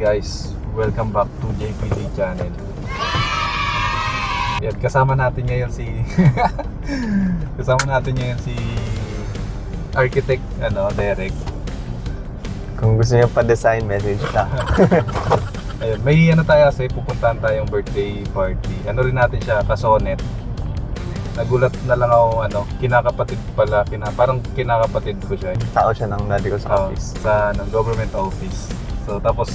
guys, welcome back to JPD channel. Yan, kasama natin ngayon si architect Derek. Kung gusto niyo pa-design, message ka. Ayun, may tayo kasi pupuntahan tayong birthday party. Rin natin siya, kasonet. Nagulat na lang ako, kinakapatid pala, parang kinakapatid ko siya. Tao siya ng daddy ko sa office. Sa government office. So tapos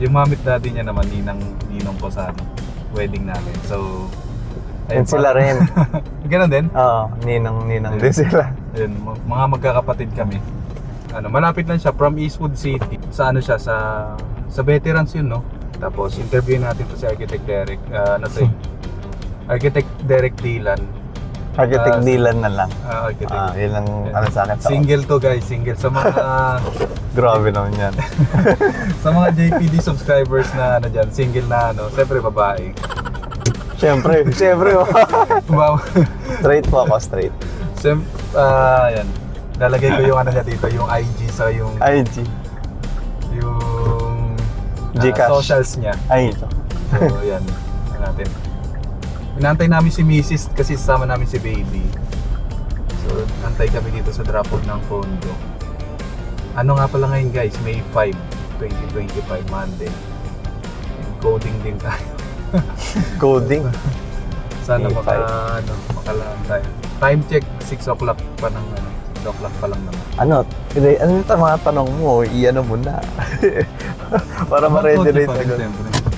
yung mamit daddy niya naman ninong ko sa wedding namin. So ayun, sila rin. Ganun din? Oo, ninang din sila. Ayun, mga magkakapatid kami. Malapit lang siya from Eastwood City. Sa siya sa veterans yun, no? Tapos interview natin to si Architect Derek. Architect Derek Dylan. Architect Dylan na lang. Architect. Yun lang sa akin. Single to guys, single sa mga grabe naman yan. sa mga JPD subscribers na dyan, single na siyempre babae. Siyempre. Wow. Straight po ako, straight. Yan. Lalagay ko yung niya dito, yung IG sa yung IG. Yung Gcash. socials niya. Ay, ito. So, yan. Natin. Inantay namin si Mrs. kasi sasama namin si Baby. So, antay kami dito sa drop-off ng Fondo. Nga pala ngayon guys, May 5, 2025, Monday. Coding din tayo. Coding. Sana May makalaan tayo. Time check, 6 o'clock pa ng 6 o'clock pa lang naman. Ano yung mga tanong mo? Iyan mo na. Para ma-ready rin agad.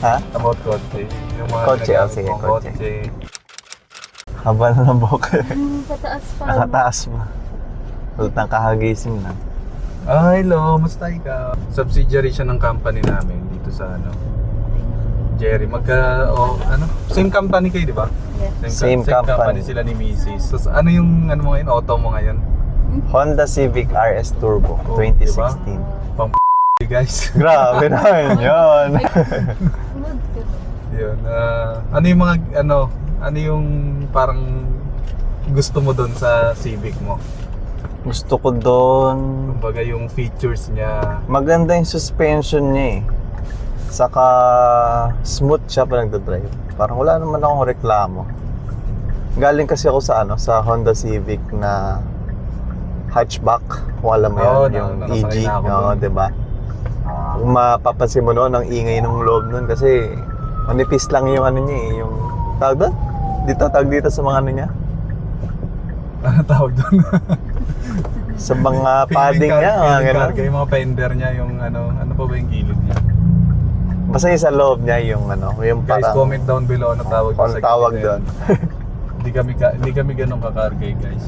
Ha? About kotse. Yung mga Kotse, sige, kotse. Haba na ng buhok. Pataas pa. Nakataas mo. Ultang kahagising na. Hello, musta ikaw? Subsidiary siya ng company namin dito sa Jerry. Same company kayo, di ba? Yes. Same company. Sila ni Mrs. So, ano yung mo ngayon? Auto mo ngayon? Honda Civic RS Turbo, 2016. Pang guys. Grabe naman yun. Yun. Ano yung mga ano yung parang gusto mo doon sa Civic mo? Gusto ko doon. Kumbaga yung features niya. Maganda yung suspension niya eh. Saka smooth siya pa nagdadrive. Parang wala naman akong reklamo. Galing kasi ako sa Honda Civic na hatchback. Kung alam mo yun, yung EG. Oo, diba? Kung mapapansin mo noon, ang ingay ng loob noon kasi manipis lang yung niya eh. Yung tawag doon? Tawag dito sa mga niya? Ano tawag doon? Sa mga padding niya. Yung mga fender niya, yung ano pa ba yung gilid niya? Basta yung sa loob niya, yung yung guys, parang, comment down below ano tawag doon sa tawag gilid. doon. Hindi kami ganun kakargay guys.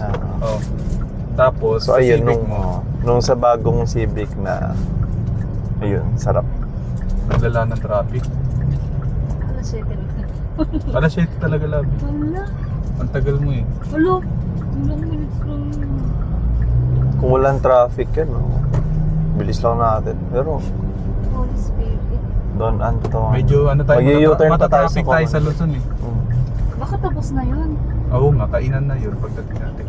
Tapos so ayun, Civic mo, nung sa bagong Civic na ayun, sarap. naglala ng traffic. Alas 7 talaga labi. Wala. Ang tagal mo eh. Wala. Ilang minutes lang yun. Kung walang traffic yan, bilis lang natin. Pero Holy Spirit. Don Anton, Medyo tayo, mag-u-turn pa tayo mata-traffic tayo sa Luzon eh. Baka tapos na yun. Oo nga, kainan na yun pagdating natin.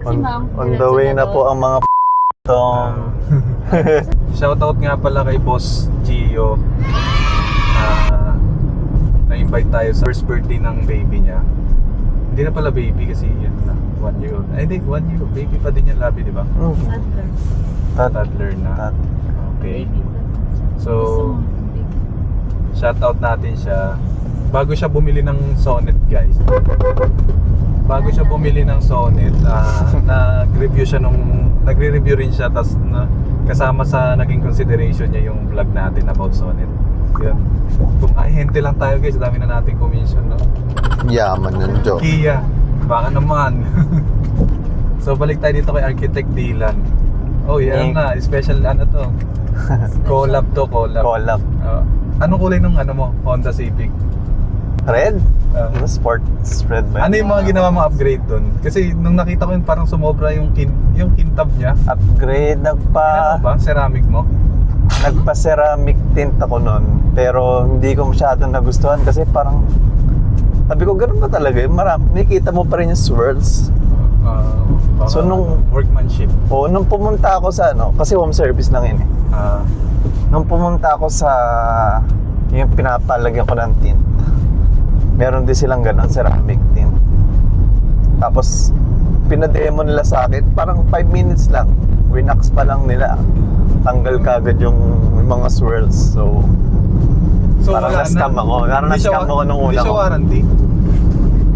Si ma'am, on the way na po ang mga tong. Shoutout nga pala kay Boss Gio. Na-invite tayo sa first birthday ng baby niya. Hindi na pala baby kasi yan na 1 year old. I think 1 year old. Baby pa din yan labi, di ba? Toddler. Toddler na. Okay. Baby. So, shoutout natin siya. Bago siya bumili ng Sonet, guys. Bago siya bumili ng Sonet, nagre-review rin siya, tas kasama sa naging consideration niya yung vlog natin about Sonet. Yun. Kung ahente lang tayo guys, dami na nating commission, no? Yaman ng joke. Kia, baka naman. So balik tayo dito kay Architect Dylan. Oh yan na, special to. Collab. Collab. Anong kulay ng mo? Honda Civic? Red? Sports red ba? Ano yung mga ginawa mong upgrade doon? Kasi nung nakita ko yung parang sumobra yung kintab niya. Upgrade, Ceramic mo? Nagpa-ceramic tint ako noon. Pero hindi ko masyadong nagustuhan kasi parang sabi ko, ganun ba talaga? Nakikita mo pa rin yung swirls. So, nung workmanship. nung pumunta ako sa ano, kasi home service lang yun eh. Ah, Nung pumunta ako sa yung pinapalagyan ko ng tint, meron din silang ganun, ceramic tint. Tapos, pinademo nila sa akin, parang 5 minutes lang. Winax pa lang nila. Tanggal kagad yung mga swirls. So parang wala na-scam ako. Parang Hindi siya na-scam ako nung Hindi una siya ko. warranty.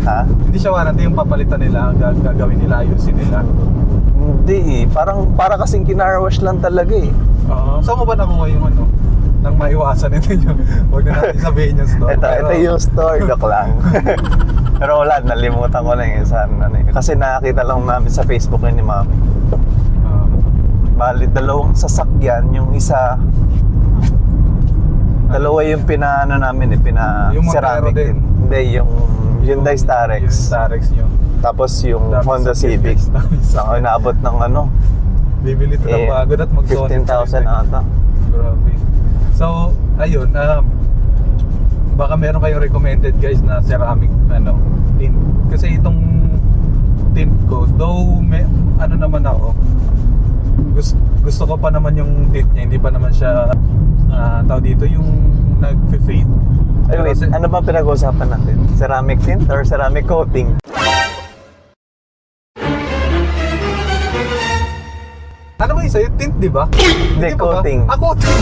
Ha? Hindi siya warranty yung papalitan nila, gagawin nila, ayusin nila. Hindi. Para kasing kinarwash lang talaga eh. Saan mo ba nakuha yung ano? Nang maiwasan ito yung, huwag na natin sabihin yung store. Ito yung store, joke lang. Pero wala, nalimutan ko na yung saan. Ano, eh. Kasi nakakita lang namin sa Facebook yun ni Mami. Bali, dalawang sasakyan. Yung isa, dalawa yung pinaano namin eh, Yung Montero ceramic din. Hindi, yung Hyundai Yung Starex. Starex nyo. Tapos yung Tapos Honda sa Civic. Saka inaabot ng ano, Bibili ito ng bago at mag-Sonic. 15,000 ata. Grabe. So, ayun, baka meron kayong recommended guys na ceramic tint. Kasi itong tint ko, though ano naman ako, gusto ko pa naman yung tint niya, hindi pa naman siya tawag dito yung nag-fade. Ay wait, ano ba pinag-uusapan natin? Ceramic tint or ceramic coating? Ano ba isa? Yung tint, di ba? Hindi, pa ba? coating. Coating.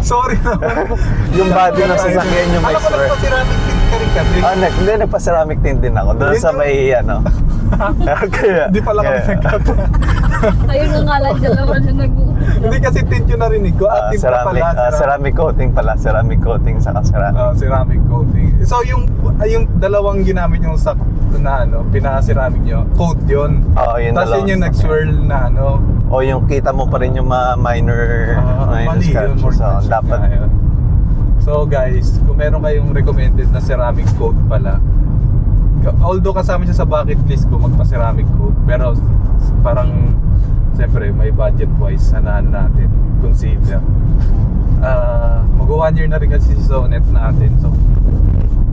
Sorry naman. Yung body ng sasakyan yung may Alam ko lang swirl. pa ceramic tint ka rin kasi. Hindi, nagpa-ceramic tint din ako. Doon sa may, ano. Kaya, Hindi pala kami nagkata. Ayun na nga lang, dalawa na nag-uusap. Hindi kasi tint yung narinig ko. Tint pa ceramic, pala. ceramic coating pala. Ceramic coating saka ceramic. Ceramic coating. So yung dalawang ginamit yung sa na pina-ceramic nyo, coat yun. Oo, yun Tapos dalawa. yun yung nag-swirl na O yung kita mo pa rin yung mga minor mali yun, scratches. So, workmanship dapat nga yun. So guys, kung meron kayong recommended na ceramic coat pala, although kasama siya sa bucket list ko magpa-ceramic coat, pero parang siyempre may budget wise ano natin, consider. Mag 1 year na rin kasi si Sonet natin, so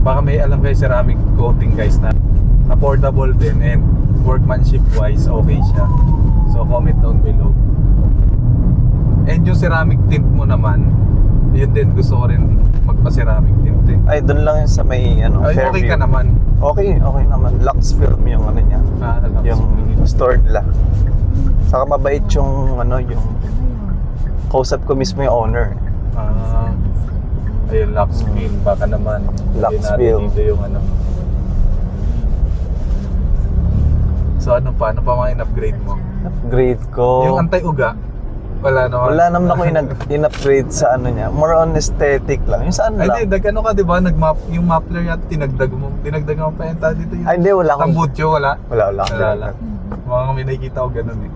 baka may alam kayo ceramic coating guys na affordable din and workmanship wise okay siya. So comment down below. And yung ceramic tint mo naman, yun din gusto ko rin magpa-ceramic tint eh. ay doon lang yung sa may ano, Ay, okay Fairview. ka naman. Okay naman. Lux Film yung ano niya. Yung store nila. Saka mabait yung ano, yung kausap ko mismo yung owner. Ayun, Lux Film. Baka naman Lux hindi natin Film. dito yung ano. So ano pa mga in-upgrade mo? Upgrade ko. Yung anti-uga, wala naman. Wala naman ako in-upgrade sa ano niya. More on aesthetic lang. Yung saan Ay, lang. hindi, ano ka diba, yung muffler yata, dinagdag mo pa yung tao dito yung Ay, hindi, wala akong... tambutso, wala? Wala. Wala. Mga may nakikita ko ganun eh.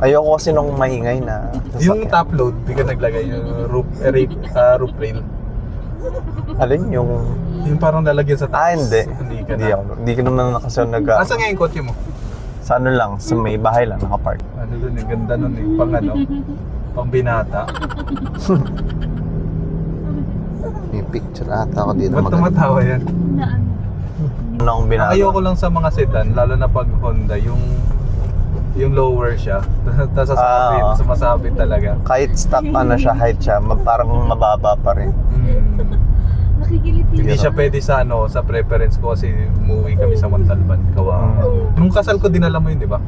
Ayoko kasi nung maingay na Yung sasakyan. top load, di ka naglagay yung roof rail. Alin yung... Yung parang lalagyan sa taas. hindi. Hindi ko naman kasi Asa nga yung kotse mo? sa ano lang, sa may bahay lang nakapark. Ano dun eh, ganda nun eh. Pang binata. May picture ata ako dito. Ba't tumatawa yan? Na ano? Ano akong binata? Ayoko lang sa mga sedan, lalo na pag Honda, yung lower siya. Tapos sumasabit talaga. Kahit stock ano siya, height siya, parang mababa pa rin. Nakikiliti. Hindi siya pwede sa sa preference ko kasi umuwi kami sa Montalban. Nung kasal ko dinala mo yun, di ba?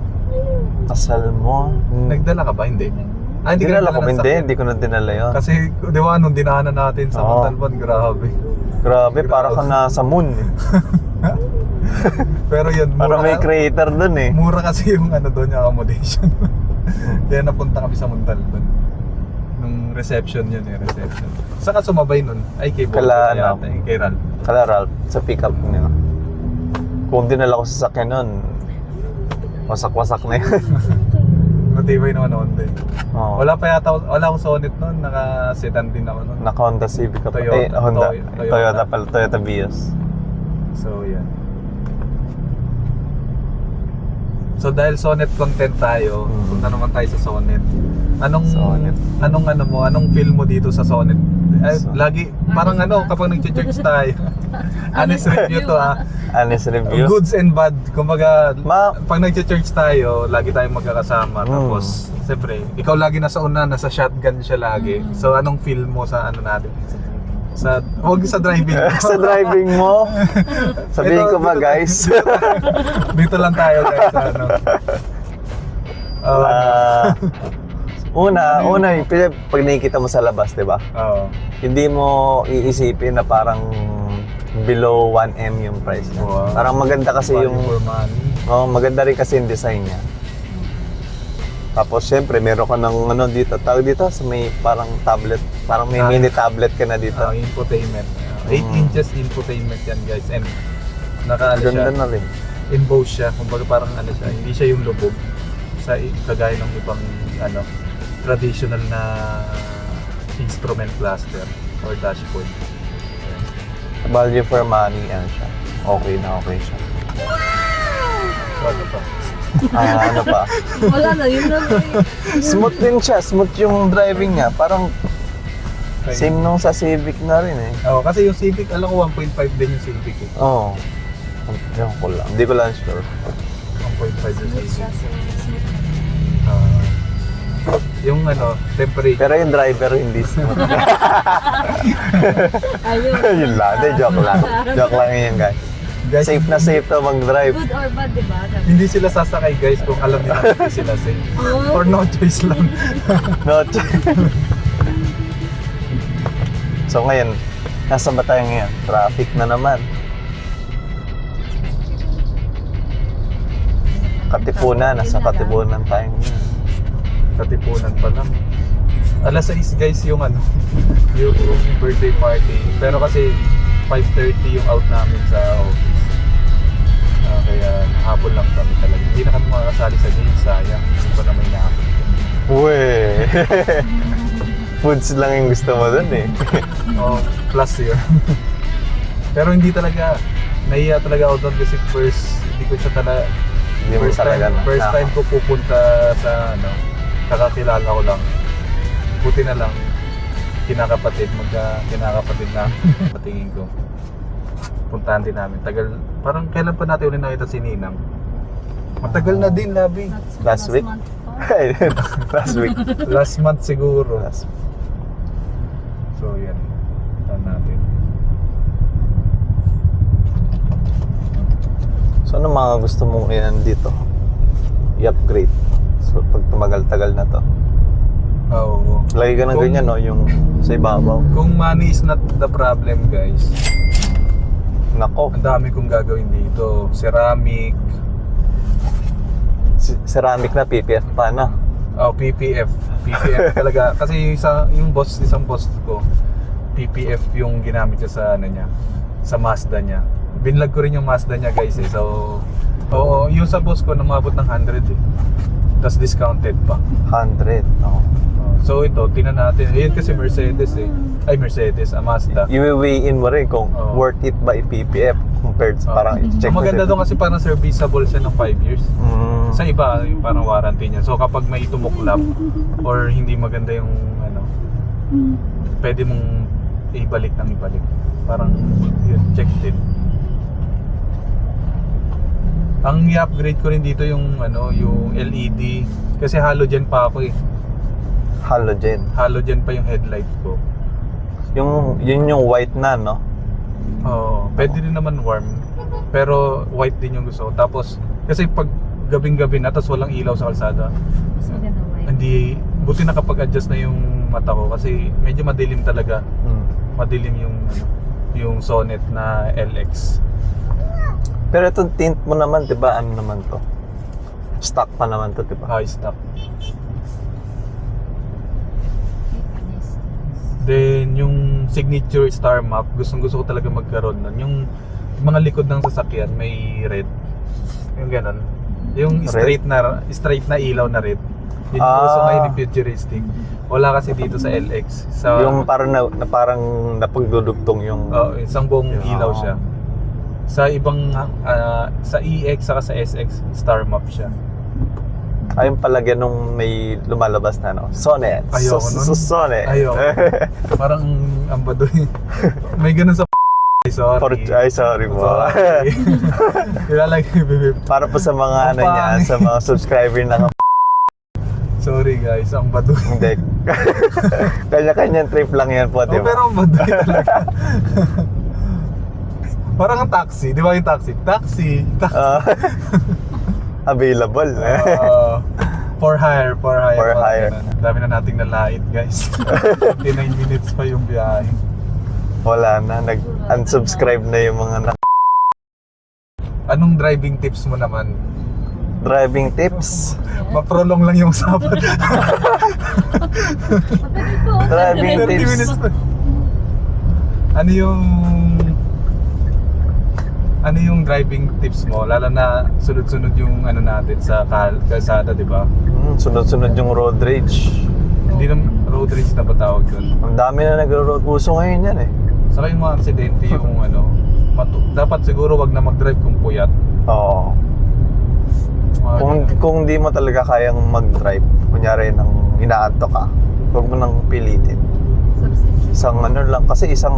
Kasal mo? Nagdala ka ba? Hindi. Hindi ka Dinala ko, nagdala ng sakyan. hindi ko na dinala yun. Kasi, di ba, nung dinaanan natin sa Oo. Montalban, grabe. Grabe, para ka nasa moon eh. Pero yun, Para may crater dun eh. mura kasi yung doon, yung accommodation. Kaya napunta kami sa Montalban. Nung reception yun eh, reception. Saka sumabay nun? Ay, kay Bob. Kay Ralph. Kala Ralph, sa pick-up nila. Kung dinala ko sa sakyan nun, wasak-wasak na yun. Matibay naman noon din. Oo. Wala akong Sonet noon, naka-sedan din ako noon. Naka Honda Civic ka pa. Toyota. Honda. Toyota. Toyota pala, Toyota Vios. So, yan. So, dahil Sonet content tayo, punta naman tayo sa Sonet. Anong Sonet. anong feel mo dito sa Sonet? Lagi, parang ano, kapag nag-church tayo. Honest review to ha. Honest review. Goods and bad. Kumbaga, Ma- pag nag-church tayo, lagi tayong magkakasama. Tapos, siyempre, ikaw lagi nasa una, nasa shotgun siya lagi. So, anong feel mo sa ano natin? Huwag sa driving. Sa driving mo, sabihin ko ba Dito- guys? Dito lang tayo guys sa ano. Una, yung pag nakikita mo sa labas, di ba? Oo. Hindi mo iisipin na parang below 1M yung price niya. Wow. Parang maganda kasi Value yung for money. maganda rin kasi yung design niya. Tapos syempre meron ka ng ano dito, tawag dito sa may parang tablet, parang may mini tablet ka na dito. Infotainment. 8 inches infotainment yan guys. And nakaano siya, Ganda na rin. embossed siya. Kumbaga parang ano siya, hindi siya yung lubog sa kagaya ng ibang ano traditional na instrument cluster or dashboard. Value for money, ano siya. Okay na okay siya. So ano pa? Ano pa? Wala na, yun lang po eh. Smooth din siya, smooth yung driving niya. Parang same nung sa Civic na rin eh. Oo, kasi yung Civic, alam ko 1.5 din yung Civic eh. Oo. Ewan ko lang. Hindi ko lang sure. 1.5 yung Smooth siya, Civic. smooth. Yung ano, temperature. Pero yung driver hindi smooth. Ayun. Yun lang. Hindi, joke lang. Joke lang yun guys. Guys, Safe na safe to mag-drive. Good or bad, di ba? hindi sila sasakay guys kung alam nila hindi sila safe. Oh. Or no choice lang. No. So ngayon, nasa ba tayo ngayon? Traffic na naman. Katipunan, nasa Katipunan tayo ngayon. Katipunan pa lang. Alas 6 guys yung ano, yung birthday party. Pero kasi 5:30 yung out namin sa office. Kaya hapon lang kami talaga. Hindi na kami makakasali sa game, sayang. Hindi pa na may nakapit. Uwe! Foods lang yung gusto mo dun eh. Oh, plus yun. Pero hindi talaga, nahiya talaga ako doon kasi hindi ko siya talaga, Hindi mo talaga first time ko pupunta sa ano, kakakilala ko lang. Buti na lang, kinakapatid na patingin ko. Puntahan din namin. Tagal, parang kailan pa natin ulit nakita si Ninang? Matagal na din, Labi. Last week? month pa. Last week. Last month siguro. Last week. So yan, puntahan natin. So ano mga gusto mong yan dito? I-upgrade. So pag tumagal-tagal na to. Oo. Lagi ka ng Kung- ganyan no, yung sa ibabaw. Kung money is not the problem, guys, Nako, ang dami kong gagawin dito. Ceramic, ceramic na PPF pa na. PPF. PPF talaga. Kasi yung isang boss ko, PPF yung ginamit niya sa ano niya, sa Mazda niya. Binlog ko rin yung Mazda niya, guys eh. So, oo, yung sa boss ko namabot ng 100 eh. Tapos discounted pa. 100. No. So ito, tingnan natin. Ayan kasi Mercedes eh. Ay, Mercedes, Mazda. I-weigh in mo rin kung Oo. worth it ba i-PPF compared sa parang i-check Ang mo maganda din. doon kasi parang serviceable siya ng 5 years. Mm. Sa iba, yung parang warranty niya. So kapag may tumuklap or hindi maganda yung ano, pwede mong ibalik. Parang yun, check din. Ang i-upgrade ko rin dito yung ano, yung LED kasi halogen pa ako eh. Halogen. Halogen pa yung headlight ko. Yun yung white na, no? Oo, pwede rin naman warm. Pero white din yung gusto ko. Tapos kasi pag gabing-gabi na tapos walang ilaw sa kalsada, So, ganda white. hindi, buti nakapag-adjust na yung mata ko kasi medyo madilim talaga. Mm. Madilim yung Sonet na LX. Pero itong tint mo naman, di ba, ano naman to? Stock pa naman to, di ba? High stock. Then yung signature star map, gustong-gusto ko talaga magkaroon nun. Yung mga likod ng sasakyan may red. Yung ganun. Yung Red? straight na ilaw na red. Yun yung gusto ngayon yung futuristic. Wala kasi dito sa LX. Sa Yung parang parang napagdudugtong yung... isang buong Yeah. ilaw siya. Sa ibang sa EX saka sa SX star map siya. Ayun palagyan nung may lumalabas na ano, Sonet. Ayoko nun. Sonet. Ayoko. Parang ambadoy. May ganun sa sorry. Ay, sorry po. Sorry. Ilalagay bibib. Para po sa mga ano Ang niya, pangit. sa mga subscriber ng Sorry guys, ang baduy. hindi. Kanya-kanyang trip lang yan po, di ba? Pero ang baduy talaga. Parang ang taxi, di ba yung taxi? Taxi. Available. For hire. For Parang hire. ganun. Dami na nating nalait guys. 59 minutes pa yung biyahe. Wala na, nag-unsubscribe na yung mga Anong driving tips mo naman? driving tips. Maprolong lang yung usapan. Driving 30 tips. minutes pa. Ano yung driving tips mo? Lalo na sunod-sunod yung ano natin sa kalsada, di ba? Sunod-sunod yung road rage. Hindi naman road rage na ba tawag doon? Ang dami na nag-road uso ngayon yan eh. Saka yung mga aksidente yung ano, dapat siguro wag na mag-drive kung puyat. Oo. Mga ganun. Kung di mo talaga kayang mag-drive, kunyari nang inaantok ka, huwag mo nang pilitin. Isang ano lang, kasi isang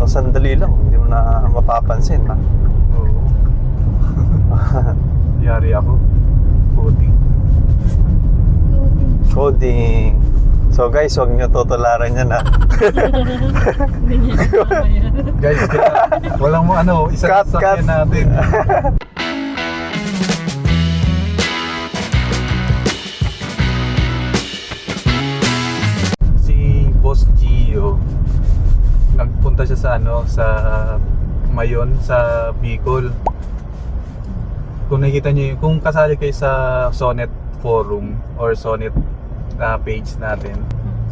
sandali lang, hindi mo na mapapansin ha. Oo. Yari ako. Coding. Coding. So guys, huwag nyo tutularan yan ha. Guys, walang mo ano, isa Cut, sa sakyan natin. Si Boss Gio, nagpunta siya sa ano, sa Mayon, sa Bicol. Kung nakikita niyo, kung kasali kayo sa Sonet forum or Sonet page natin.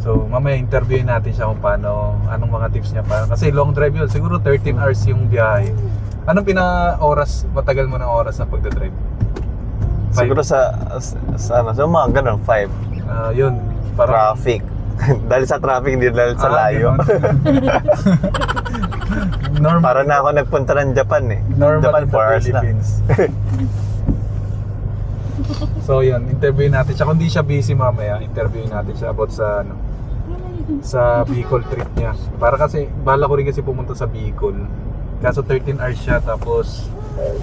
So, mamaya interviewin natin siya kung paano, anong mga tips niya para. Kasi long drive yun, siguro 13 hours yung biyahe. Anong oras, matagal mo ng oras na pagdadrive? Siguro sa mga ganun, 5. Yun, parang Traffic. Dahil sa traffic, hindi dahil sa layo. Normal. Para na ako nagpunta ng Japan eh. Normal Japan in the 4 hours na. Philippines. So yun, interview natin siya. Kung di siya busy mamaya, interview natin siya about sa ano, sa Bicol trip niya. Para kasi, bala ko rin kasi pumunta sa Bicol. Kaso 13 hours siya, tapos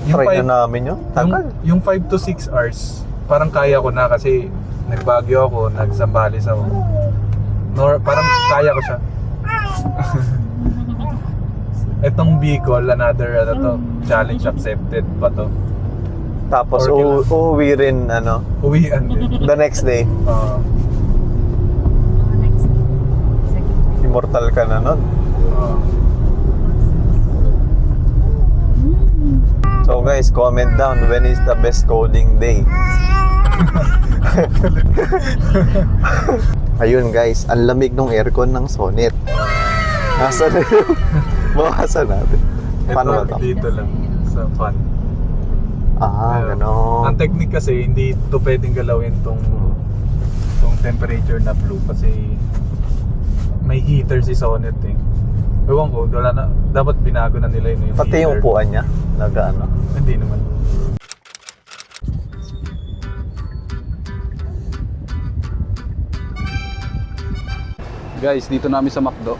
Try five- na namin yun. Tagal. yung 5 to 6 hours, parang kaya ko na kasi nagbagyo ako, nagsambales ako. Parang kaya ko siya. Etong Bicol, another ano to, challenge accepted pa to. Tapos Or uuwi rin ano, Uwian din. the next day. Immortal ka na nun. So guys, comment down when is the best coding day. Ayun guys, ang lamig ng aircon ng Sonet. Nasaan na yun? Bawasan natin. Paano ba Ito, ito? dito lang sa fan. Ganon. Ang technique kasi, hindi ito pwedeng galawin tong temperature na blue kasi may heater si Sonet eh. Ewan ko, wala na, dapat binago na nila yun yung Pati yung heater. upuan niya, nag-ano. Hindi naman. Guys, dito namin sa McDo.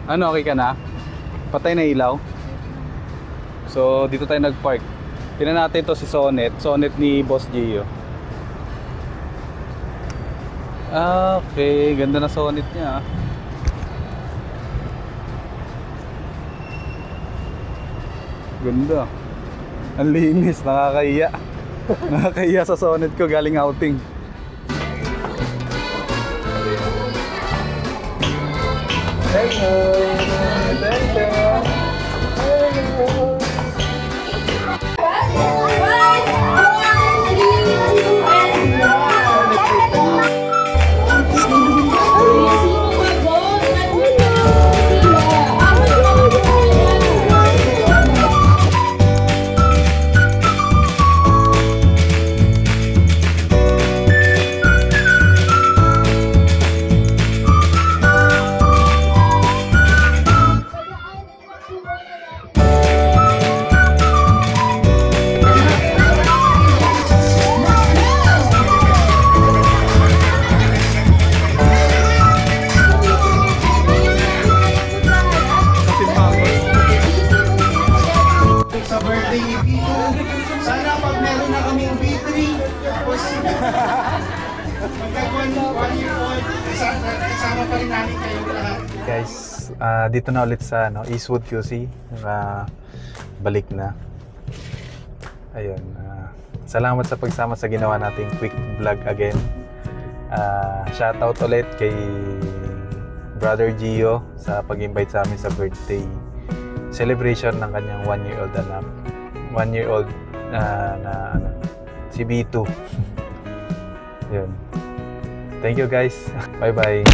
Ano, okay ka na? Patay na ilaw. So, dito tayo nag-park. Tingnan natin to si Sonet. Sonet ni Boss Gio. Okay, ganda na Sonet niya. Ganda. Ang linis, nakakahiya. Nakakahiya sa Sonet ko galing outing. sa birthday ni B2. Sana pag meron na kaming B3, tapos magkag 1 year old, kasama pa rin namin kayong lahat. Guys, dito na ulit sa Eastwood QC. Balik na. Ayun. Salamat sa pagsama sa ginawa nating quick vlog again. Shoutout ulit kay Brother Gio sa pag-invite sa amin sa birthday celebration ng kanyang 1-year-old anak. 1-year-old si B2. Yun. Thank you guys. Bye-bye.